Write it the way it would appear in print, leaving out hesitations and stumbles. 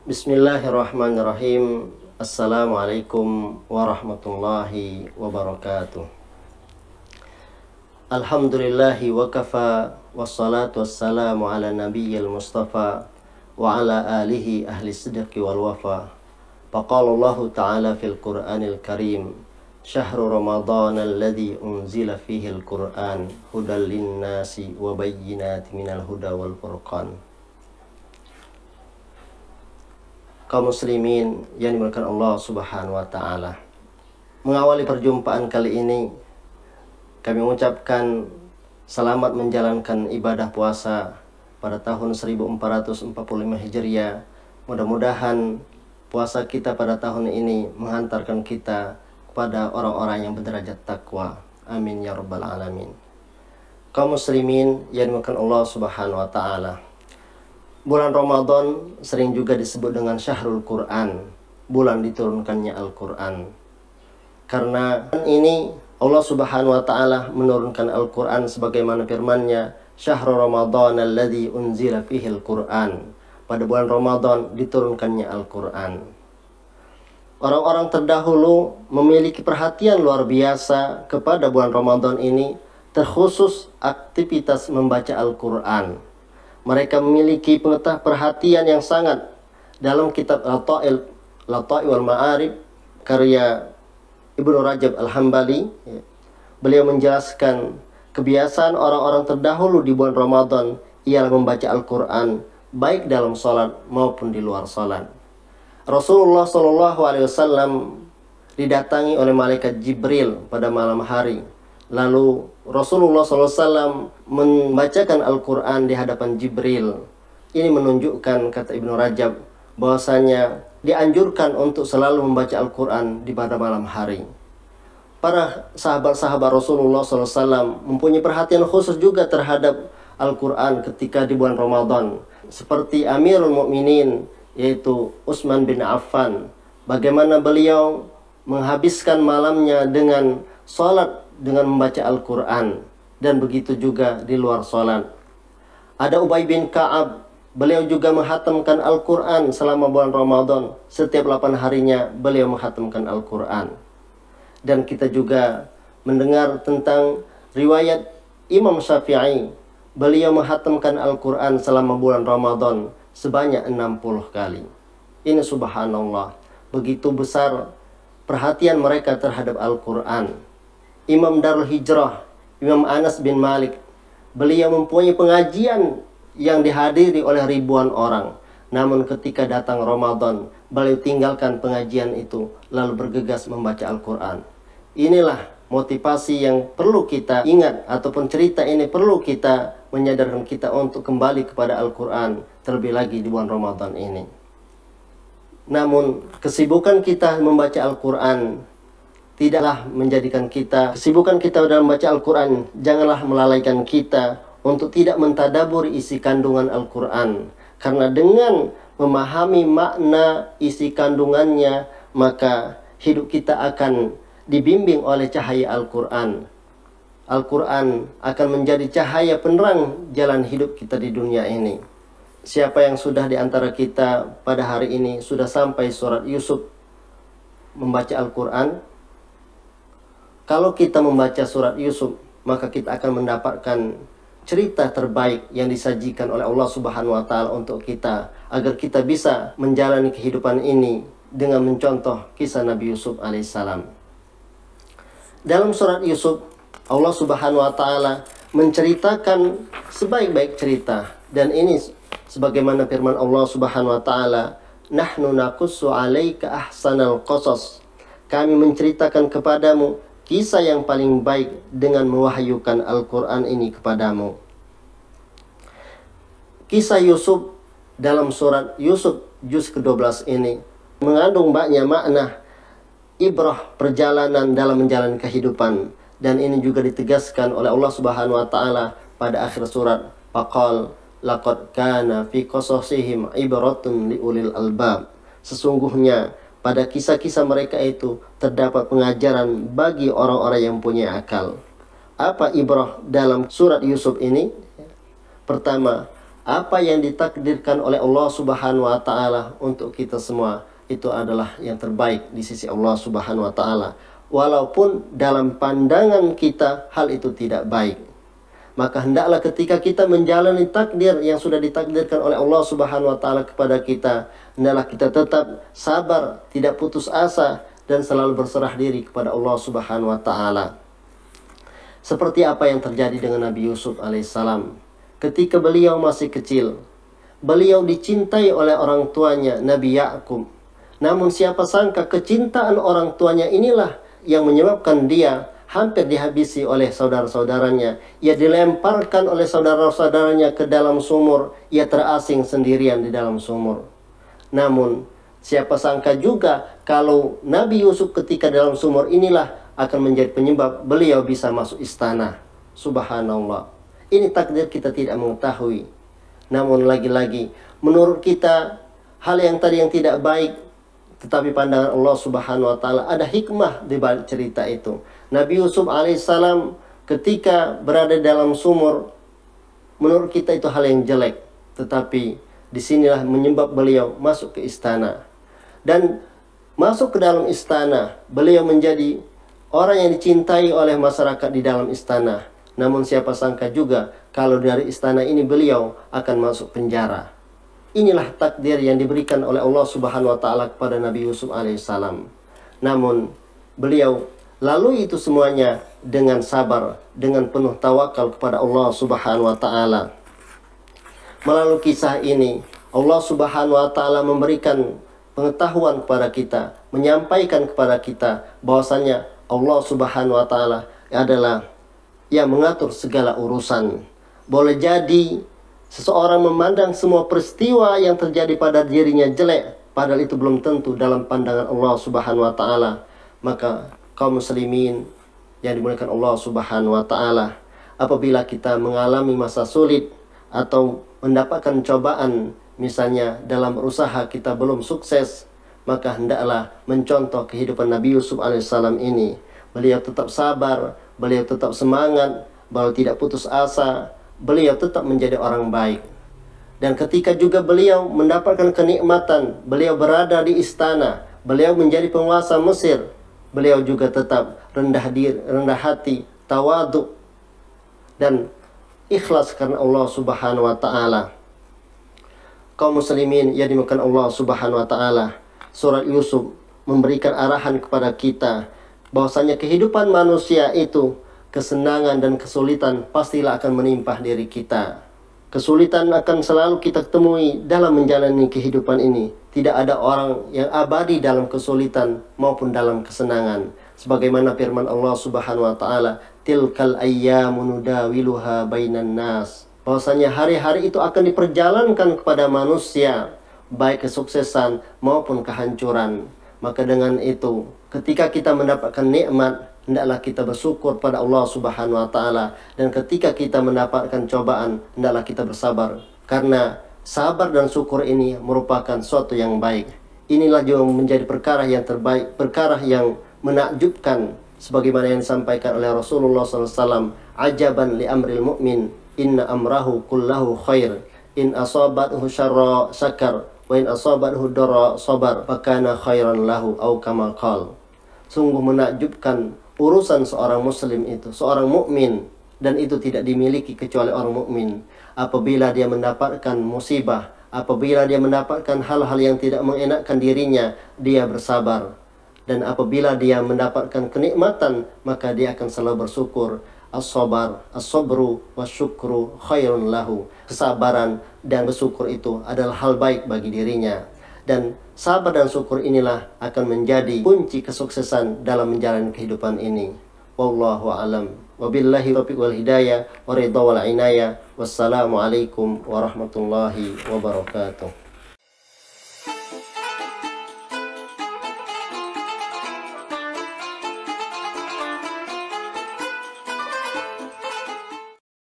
Bismillahirrahmanirrahim. Assalamualaikum warahmatullahi wabarakatuh. Alhamdulillahi wa kafa, wassalatu wassalamu ala nabiyyil mustafa wa ala alihi ahli sidqi wal wafa. Faqala Allah ta'ala fil Qur'anil Karim, syahru Ramadan alladhi unzila fihi al-Qur'an hudal linnasi wa bayyinati minal huda wal furqan. Kaum muslimin yang dimuliakan Allah Subhanahu wa taala. Mengawali perjumpaan kali ini, kami mengucapkan selamat menjalankan ibadah puasa pada tahun 1445 Hijriah. Mudah-mudahan puasa kita pada tahun ini menghantarkan kita kepada orang-orang yang berderajat takwa. Amin ya rabbal alamin. Kaum muslimin yang dimuliakan Allah Subhanahu wa taala. Bulan Ramadan sering juga disebut dengan Syahrul Quran, bulan diturunkannya Al-Quran. Karena ini Allah Subhanahu wa taala menurunkan Al-Quran sebagaimana firman-Nya, Syahrul Ramadan alladzi unzila fihi Al-Quran. Pada bulan Ramadan diturunkannya Al-Quran. Orang-orang terdahulu memiliki perhatian luar biasa kepada bulan Ramadan ini, terkhusus aktivitas membaca Al-Quran. Mereka memiliki perhatian yang sangat dalam kitab Lata'i wal Ma'arif karya Ibnu Rajab Al-Hambali. Beliau menjelaskan kebiasaan orang-orang terdahulu di bulan Ramadan ialah membaca Al-Quran baik dalam salat maupun di luar salat. Rasulullah SAW didatangi oleh malaikat Jibril pada malam hari. Lalu Rasulullah SAW membacakan Al-Quran di hadapan Jibril. Ini menunjukkan, kata Ibnu Rajab, bahwasanya dianjurkan untuk selalu membaca Al-Quran di pada malam hari. Para sahabat-sahabat Rasulullah SAW mempunyai perhatian khusus juga terhadap Al-Quran ketika di bulan Ramadan. Seperti Amirul Mukminin, yaitu Utsman bin Affan. Bagaimana beliau menghabiskan malamnya dengan salat, dengan membaca Al-Quran, dan begitu juga di luar salat. Ada Ubay bin Ka'ab, beliau juga menghatamkan Al-Quran selama bulan Ramadan. Setiap 8 harinya beliau menghatamkan Al-Quran. Dan kita juga mendengar tentang riwayat Imam Syafi'i, beliau menghatamkan Al-Quran selama bulan Ramadan sebanyak 60 kali. Ini subhanallah, begitu besar perhatian mereka terhadap Al-Quran. Imam Darul Hijrah, Imam Anas bin Malik, beliau mempunyai pengajian yang dihadiri oleh ribuan orang. Namun ketika datang Ramadan, beliau tinggalkan pengajian itu lalu bergegas membaca Al-Quran. Inilah motivasi yang perlu kita ingat, ataupun cerita ini perlu kita menyadarkan kita untuk kembali kepada Al-Quran, terlebih lagi di bulan Ramadan ini. Namun kesibukan kita membaca Al-Quran tidaklah menjadikan kesibukan kita dalam membaca Al-Quran janganlah melalaikan kita untuk tidak mentadaburi isi kandungan Al-Quran. Karena dengan memahami makna isi kandungannya, maka hidup kita akan dibimbing oleh cahaya Al-Quran. Al-Quran akan menjadi cahaya penerang jalan hidup kita di dunia ini. Siapa yang sudah di antara kita pada hari ini sudah sampai surat Yusuf membaca Al-Quran? Kalau kita membaca surat Yusuf, maka kita akan mendapatkan cerita terbaik yang disajikan oleh Allah Subhanahu wa taala untuk kita, agar kita bisa menjalani kehidupan ini dengan mencontoh kisah Nabi Yusuf alaihissalam. Dalam surat Yusuf, Allah Subhanahu wa taala menceritakan sebaik-baik cerita, dan ini sebagaimana firman Allah Subhanahu wa taala, "Nahnu naqussu 'alaika ahsanal qasas." Kami menceritakan kepadamu kisah yang paling baik dengan mewahyukan Al-Quran ini kepadamu. Kisah Yusuf dalam surat Yusuf juz ke-12 ini mengandung banyak makna ibrah perjalanan dalam menjalani kehidupan. Dan ini juga ditegaskan oleh Allah Subhanahu wa taala pada akhir surat. Faqal laqad kana fi qasasihim ibratun liulil albab. Sesungguhnya pada kisah-kisah mereka itu terdapat pengajaran bagi orang-orang yang punya akal. Apa ibrah dalam surat Yusuf ini? Pertama, apa yang ditakdirkan oleh Allah Subhanahu wa taala untuk kita semua itu adalah yang terbaik di sisi Allah Subhanahu wa taala. Walaupun dalam pandangan kita hal itu tidak baik, maka hendaklah ketika kita menjalani takdir yang sudah ditakdirkan oleh Allah Subhanahu wa taala kepada kita, hendaklah kita tetap sabar, tidak putus asa, dan selalu berserah diri kepada Allah Subhanahu wa taala. Seperti apa yang terjadi dengan Nabi Yusuf alaihissalam. Ketika beliau masih kecil, beliau dicintai oleh orang tuanya Nabi Yakub. Namun siapa sangka kecintaan orang tuanya inilah yang menyebabkan dia hampir dihabisi oleh saudara-saudaranya. Ia dilemparkan oleh saudara-saudaranya ke dalam sumur. Ia terasing sendirian di dalam sumur. Namun siapa sangka juga kalau Nabi Yusuf ketika dalam sumur inilah akan menjadi penyebab beliau bisa masuk istana. Subhanallah. Ini takdir kita tidak mengetahui. Namun lagi-lagi menurut kita hal yang tadi yang tidak baik, tetapi pandangan Allah Subhanahu wa taala ada hikmah di balik cerita itu. Nabi Yusuf alaihissalam ketika berada dalam sumur, menurut kita itu hal yang jelek, tetapi disinilah menyebab beliau masuk ke istana. Dan masuk ke dalam istana, beliau menjadi orang yang dicintai oleh masyarakat di dalam istana. Namun siapa sangka juga kalau dari istana ini beliau akan masuk penjara. Inilah takdir yang diberikan oleh Allah Subhanahu wa taala kepada Nabi Yusuf alaihissalam. Namun beliau lalui itu semuanya dengan sabar, dengan penuh tawakal kepada Allah Subhanahu wa taala. Melalui kisah ini Allah Subhanahu wa taala memberikan pengetahuan kepada kita, menyampaikan kepada kita bahwasanya Allah Subhanahu wa taala adalah yang mengatur segala urusan. Boleh jadi seseorang memandang semua peristiwa yang terjadi pada dirinya jelek, padahal itu belum tentu dalam pandangan Allah Subhanahu wa taala. Maka kaum muslimin yang dimuliakan Allah Subhanahu wa taala, apabila kita mengalami masa sulit atau mendapatkan cobaan, misalnya dalam usaha kita belum sukses, maka hendaklah mencontoh kehidupan Nabi Yusuf alaihissalam ini. Beliau tetap sabar, beliau tetap semangat, beliau tidak putus asa, beliau tetap menjadi orang baik. Dan ketika juga beliau mendapatkan kenikmatan, beliau berada di istana, beliau menjadi penguasa Mesir, beliau juga tetap rendah diri, rendah hati, tawadhu, dan ikhlas karena Allah Subhanahu wa taala. Kaum muslimin yang dimuliakan Allah Subhanahu wa taala, surat Yusuf memberikan arahan kepada kita bahwasanya kehidupan manusia itu, kesenangan dan kesulitan pastilah akan menimpa diri kita. Kesulitan akan selalu kita temui dalam menjalani kehidupan ini. Tidak ada orang yang abadi dalam kesulitan maupun dalam kesenangan. Sebagaimana firman Allah Subhanahu wa taala, "Tilkal ayyamu nudawiluha bainan nas." Bahwasanya hari-hari itu akan diperjalankan kepada manusia, baik kesuksesan maupun kehancuran. Maka dengan itu, ketika kita mendapatkan nikmat, hendaklah kita bersyukur pada Allah Subhanahu wa taala, dan ketika kita mendapatkan cobaan, hendaklah kita bersabar, karena sabar dan syukur ini merupakan suatu yang baik. Inilah juga menjadi perkara yang terbaik, perkara yang menakjubkan, sebagaimana yang disampaikan oleh Rasulullah SAW, "Ajaban li amril mu'min, inna amrahu kullahu khair, in asabathu syarra syakar, wa in asabathu dara sabar, fakana khairan lahu," au kama qala. Sungguh menakjubkan urusan seorang muslim itu, seorang mukmin, dan itu tidak dimiliki kecuali orang mukmin. Apabila dia mendapatkan musibah, apabila dia mendapatkan hal-hal yang tidak mengenakkan dirinya, dia bersabar. Dan apabila dia mendapatkan kenikmatan, maka dia akan selalu bersyukur. As-sabar, as-sabru, wasyukru khairun lahu. Kesabaran dan bersyukur itu adalah hal baik bagi dirinya. Dan sabar dan syukur inilah akan menjadi kunci kesuksesan dalam menjalani kehidupan ini. Wallahu a'lam. Wabillahi taufiq wal hidayah, wa ridha wal inayah. Wassalamualaikum warahmatullahi wabarakatuh.